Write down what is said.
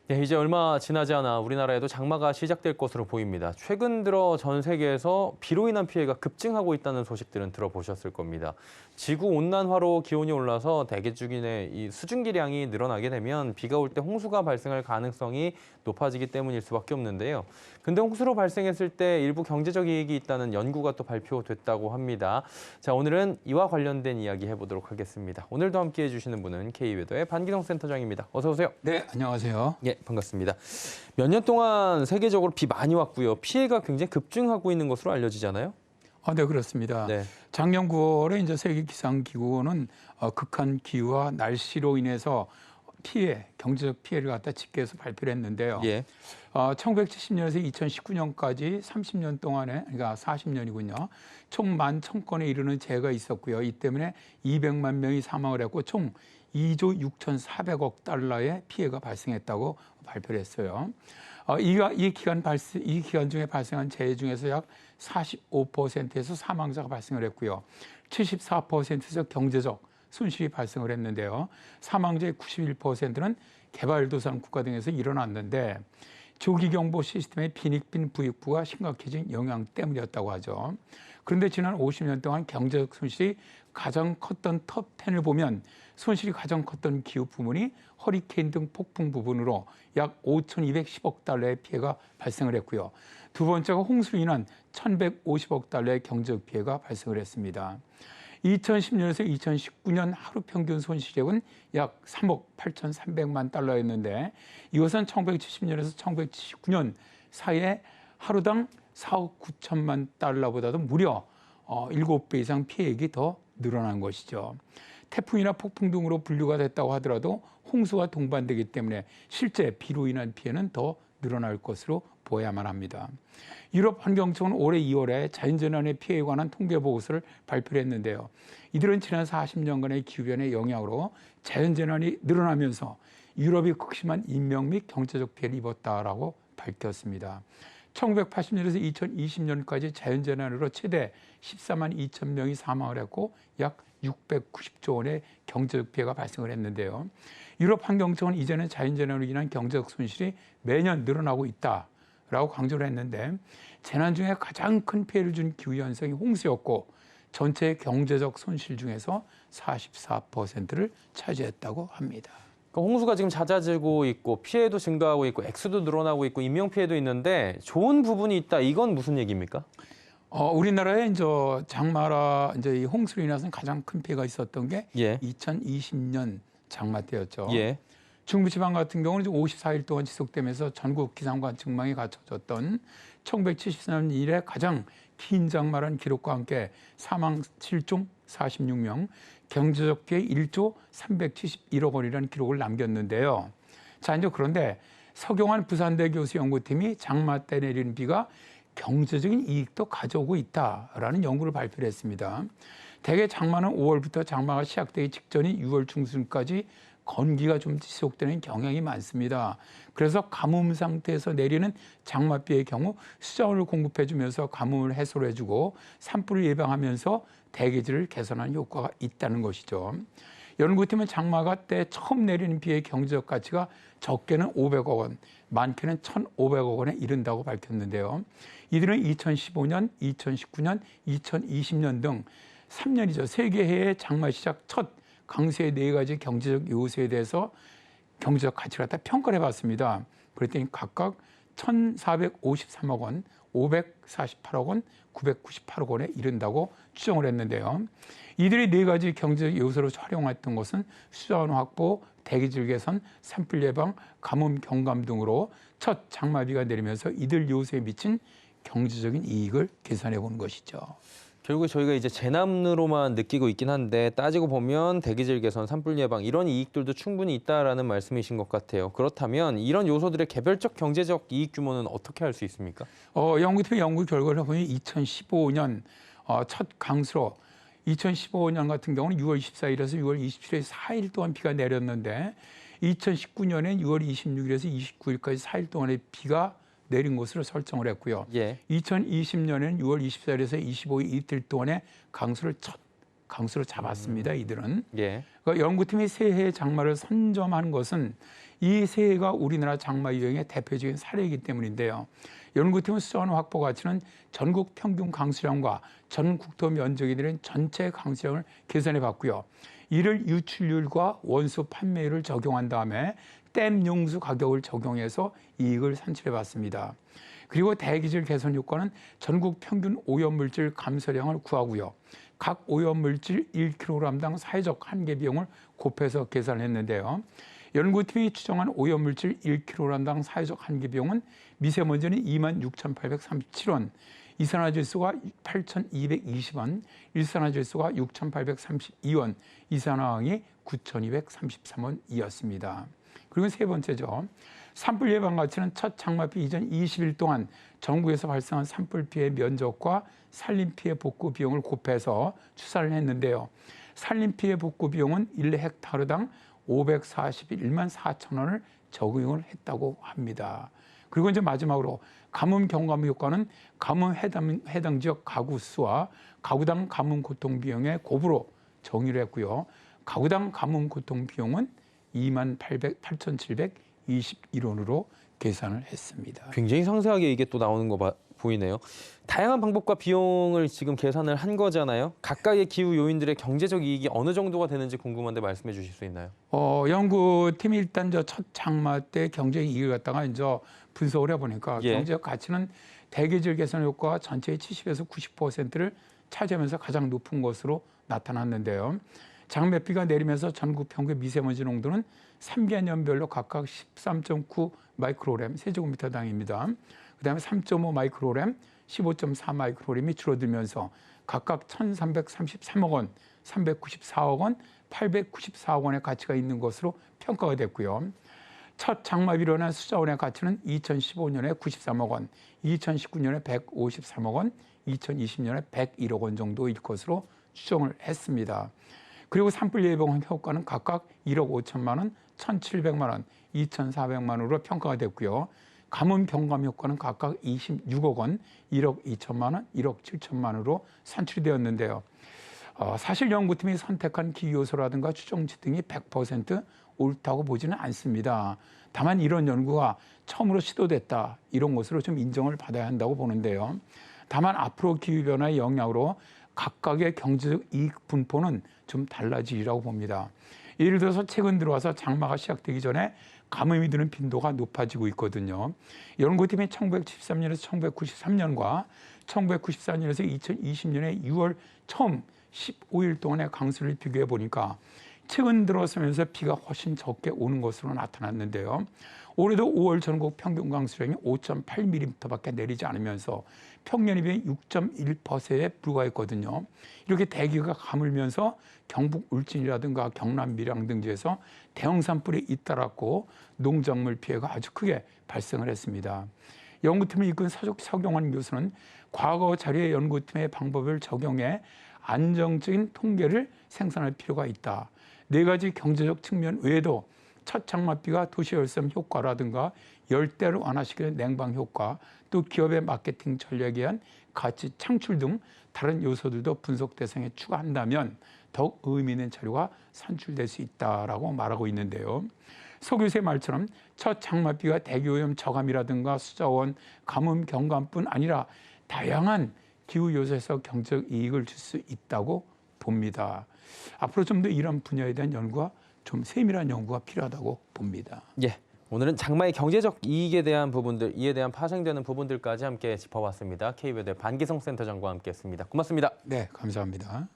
네, 이제 얼마 지나지 않아 우리나라에도 장마가 시작될 것으로 보입니다. 최근 들어 전 세계에서 비로 인한 피해가 급증하고 있다는 소식들은 들어보셨을 겁니다. 지구 온난화로 기온이 올라서 대기 중의 이 수증기량이 늘어나게 되면 비가 올 때 홍수가 발생할 가능성이 높아지기 때문일 수밖에 없는데요. 근데 홍수로 발생했을 때 일부 경제적 이익이 있다는 연구가 또 발표됐다고 합니다. 자, 오늘은 이와 관련된 이야기 해보도록 하겠습니다. 오늘도 함께해 주시는 분은 K웨더의 반기동 센터장입니다. 어서 오세요. 네, 안녕하세요. 예, 반갑습니다. 몇 년 동안 세계적으로 비 많이 왔고요. 피해가 굉장히 급증하고 있는 것으로 알려지잖아요. 네, 그렇습니다. 네. 작년 9월에 이제 세계기상기구는 극한 기후와 날씨로 인해서 경제적 피해를 갖다 집계해서 발표를 했는데요. 예. 1970년에서 2019년까지 30년 동안에, 그러니까 40년이군요. 총 11,000건에 이르는 재해가 있었고요. 이 때문에 200만 명이 사망을 했고 총 2조 6,400억 달러의 피해가 발생했다고 발표를 했어요. 이 기간 중에 발생한 재해 중에서 약 45%에서 사망자가 발생을 했고요. 74%에서 경제적 손실이 발생을 했는데요. 사망자의 91%는 개발도상 국가 등에서 일어났는데 조기경보 시스템의 빈익빈 부익부가 심각해진 영향 때문이었다고 하죠. 그런데 지난 50년 동안 경제적 손실이 가장 컸던 톱10을 보면 손실이 가장 컸던 기후 부문이 허리케인 등 폭풍 부분으로 약 5,210억 달러의 피해가 발생을 했고요. 두 번째가 홍수로 인한 1,150억 달러의 경제적 피해가 발생을 했습니다. 2010년에서 2019년 하루 평균 손실액은 약 3억 8,300만 달러였는데 이것은 1970년에서 1979년 사이에 하루당 4억 9천만 달러보다도 무려 7배 이상 피해액이 더 늘어난 것이죠. 태풍이나 폭풍 등으로 분류가 됐다고 하더라도 홍수와 동반되기 때문에 실제 비로 인한 피해는 더 늘어날 것으로 보야만 합니다. 유럽 환경청은 올해 2월에 자연재난의 피해에 관한 통계보고서를 발표를 했는데요. 이들은 지난 40년간의 기후변화의 영향으로 자연재난이 늘어나면서 유럽이 극심한 인명 및 경제적 피해를 입었다라고 밝혔습니다. 1980년에서 2020년까지 자연재난으로 최대 14만 2천 명이 사망을 했고 약 690조 원의 경제적 피해가 발생을 했는데요. 유럽 환경청은 이제는 자연재난으로 인한 경제적 손실이 매년 늘어나고 있다라고 강조를 했는데 재난 중에 가장 큰 피해를 준 기후현상이 홍수였고 전체 경제적 손실 중에서 44%를 차지했다고 합니다. 그러니까 홍수가 지금 낮아지고 있고 피해도 증가하고 있고 액수도 늘어나고 있고 인명 피해도 있는데 좋은 부분이 있다. 이건 무슨 얘기입니까? 우리나라에 장마라 이 홍수로 인해서 가장 큰 피해가 있었던 게 2020년 장마 때였죠. 예. 중부지방 같은 경우는 54일 동안 지속되면서 전국 기상관 증망이 갖춰졌던 1974년 이래 가장 긴 장마라는 기록과 함께 사망 7종 46명, 경제적 피해 1조 371억 원이라는 기록을 남겼는데요. 자, 이제 그런데 서경환 부산대 교수 연구팀이 장마 때 내리는 비가 경제적인 이익도 가져오고 있다라는 연구를 발표를 했습니다. 대개 장마는 5월부터 장마가 시작되기 직전인 6월 중순까지 건기가 좀 지속되는 경향이 많습니다. 그래서 가뭄 상태에서 내리는 장맛비의 경우 수자원을 공급해주면서 가뭄을 해소를 해주고 산불을 예방하면서 대기질을 개선하는 효과가 있다는 것이죠. 연구팀은 장마가 때 처음 내리는 비의 경제적 가치가 적게는 500억 원, 많게는 1,500억 원에 이른다고 밝혔는데요. 이들은 2015년, 2019년, 2020년 등 3년이죠. 세계해의 장마 시작 첫 강수의 4가지 경제적 요소에 대해서 경제적 가치를 갖다 평가를 해봤습니다. 그랬더니 각각 1,453억 원, 548억 원, 998억 원에 이른다고 추정을 했는데요. 이들이 4가지 경제적 요소로 활용했던 것은 수자원 확보, 대기질 개선, 산불 예방, 가뭄 경감 등으로 첫 장마비가 내리면서 이들 요소에 미친 경제적인 이익을 계산해 보는 것이죠. 결국 저희가 이제 재난으로만 느끼고 있긴 한데 따지고 보면 대기질 개선, 산불 예방 이런 이익들도 충분히 있다라는 말씀이신 것 같아요. 그렇다면 이런 요소들의 개별적 경제적 이익 규모는 어떻게 할 수 있습니까? 연구팀의 연구 결과를 보면 2015년 첫 강수로 2015년 같은 경우는 6월 24일에서 6월 27일 4일 동안 비가 내렸는데 2019년엔 6월 26일에서 29일까지 4일 동안의 비가 내린 것으로 설정을 했고요. 2020년에는 6월 24일에서 25일 이틀 동안의 강수를 첫 강수로 잡았습니다. 이들은. 예. 그러니까 연구팀이 새해 장마를 선점한 것은 이 새해가 우리나라 장마 유형의 대표적인 사례이기 때문인데요. 연구팀은 수정한 확보 가치는 전국 평균 강수량과 전 국토 면적이 되는 전체 강수량을 계산해 봤고요. 이를 유출률과 원수 판매율을 적용한 다음에 댐 용수 가격을 적용해서 이익을 산출해 봤습니다. 그리고 대기질 개선 효과는 전국 평균 오염물질 감소량을 구하고요. 각 오염물질 1kg당 사회적 한계 비용을 곱해서 계산했는데요. 연구팀이 추정한 오염물질 1kg당 사회적 한계 비용은 미세먼지는 26,837원, 이산화질소가 8,220원, 일산화질소가 6,832원, 이산화황이 9,233원이었습니다. 그리고 세 번째죠. 산불 예방 가치는 첫 장마비 이전 20일 동안 전국에서 발생한 산불 피해 면적과 산림 피해 복구 비용을 곱해서 추산을 했는데요. 산림 피해 복구 비용은 1헥타르당 541만 4천 원을 적용을 했다고 합니다. 그리고 이제 마지막으로 가뭄 경감 효과는 가뭄 해당 지역 가구 수와 가구당 가뭄 고통 비용의 곱으로 정의를 했고요. 가구당 가뭄 고통 비용은 28,721원으로 계산을 했습니다. 굉장히 상세하게 이게 또 나오는 거 보이네요. 다양한 방법과 비용을 지금 계산을 한 거잖아요. 각각의 기후 요인들의 경제적 이익이 어느 정도가 되는지 궁금한데 말씀해 주실 수 있나요? 연구팀이 일단 첫 장마 때 경제적 이익을 갖다가 이제 분석을 해보니까 예. 경제적 가치는 대기질 개선 효과가 전체의 70에서 90%를 차지하면서 가장 높은 것으로 나타났는데요. 장맛비가 내리면서 전국 평균 미세먼지 농도는 3개년별로 각각 13.9 마이크로그램 세제곱미터당입니다. 그다음에 3.5 마이크로그램, 15.4 마이크로그램이 줄어들면서 각각 1,333억 원, 394억 원, 894억 원의 가치가 있는 것으로 평가가 됐고요. 첫 장마비로 난 수자원의 가치는 2015년에 93억 원, 2019년에 153억 원, 2020년에 101억 원 정도일 것으로 추정을 했습니다. 그리고 산불 예방 효과는 각각 1억 5천만 원, 1,700만 원, 2,400만 원으로 평가가 됐고요. 가뭄 경감 효과는 각각 26억 원, 1억 2천만 원, 1억 7천만 원으로 산출이 되었는데요. 사실 연구팀이 선택한 기후 요소라든가 추정치 등이 100% 옳다고 보지는 않습니다. 다만 이런 연구가 처음으로 시도됐다, 이런 것으로 좀 인정을 받아야 한다고 보는데요. 다만 앞으로 기후변화의 영향으로 각각의 경제적 이익 분포는 좀 달라지리라고 봅니다. 예를 들어서 최근 들어와서 장마가 시작되기 전에 가뭄이 드는 빈도가 높아지고 있거든요. 연구팀이 1973년에서 1993년과 1994년에서 2020년의 6월 처음 15일 동안의 강수를 비교해 보니까 최근 들어서면서 비가 훨씬 적게 오는 것으로 나타났는데요. 올해도 5월 전국 평균 강수량이 5.8mm밖에 내리지 않으면서 평년에 비해 6.1%에 불과했거든요. 이렇게 대기가 가물면서 경북 울진이라든가 경남 밀양 등지에서 대형 산불이 잇따랐고 농작물 피해가 아주 크게 발생을 했습니다. 연구팀을 이끈 서경환 교수는 과거 자료의 연구팀의 방법을 적용해 안정적인 통계를 생산할 필요가 있다. 네 가지 경제적 측면 외에도 첫 장맛비가 도시열섬 효과라든가 열대를 완화시키는 냉방 효과, 또 기업의 마케팅 전략에 의한 가치 창출 등 다른 요소들도 분석 대상에 추가한다면 더욱 의미 있는 자료가 산출될 수 있다라고 말하고 있는데요. 서 교수의 말처럼 첫 장맛비가 대기오염 저감이라든가 수자원, 가뭄 경감뿐 아니라 다양한 기후 요소에서 경제적 이익을 줄 수 있다고 봅니다. 앞으로 좀 더 이런 분야에 대한 연구가 좀 세밀한 연구가 필요하다고 봅니다. 예, 오늘은 장마의 경제적 이익에 대한 부분들, 이에 대한 파생되는 부분들까지 함께 짚어봤습니다. KBS 반기성 센터장과 함께했습니다. 고맙습니다. 네, 감사합니다.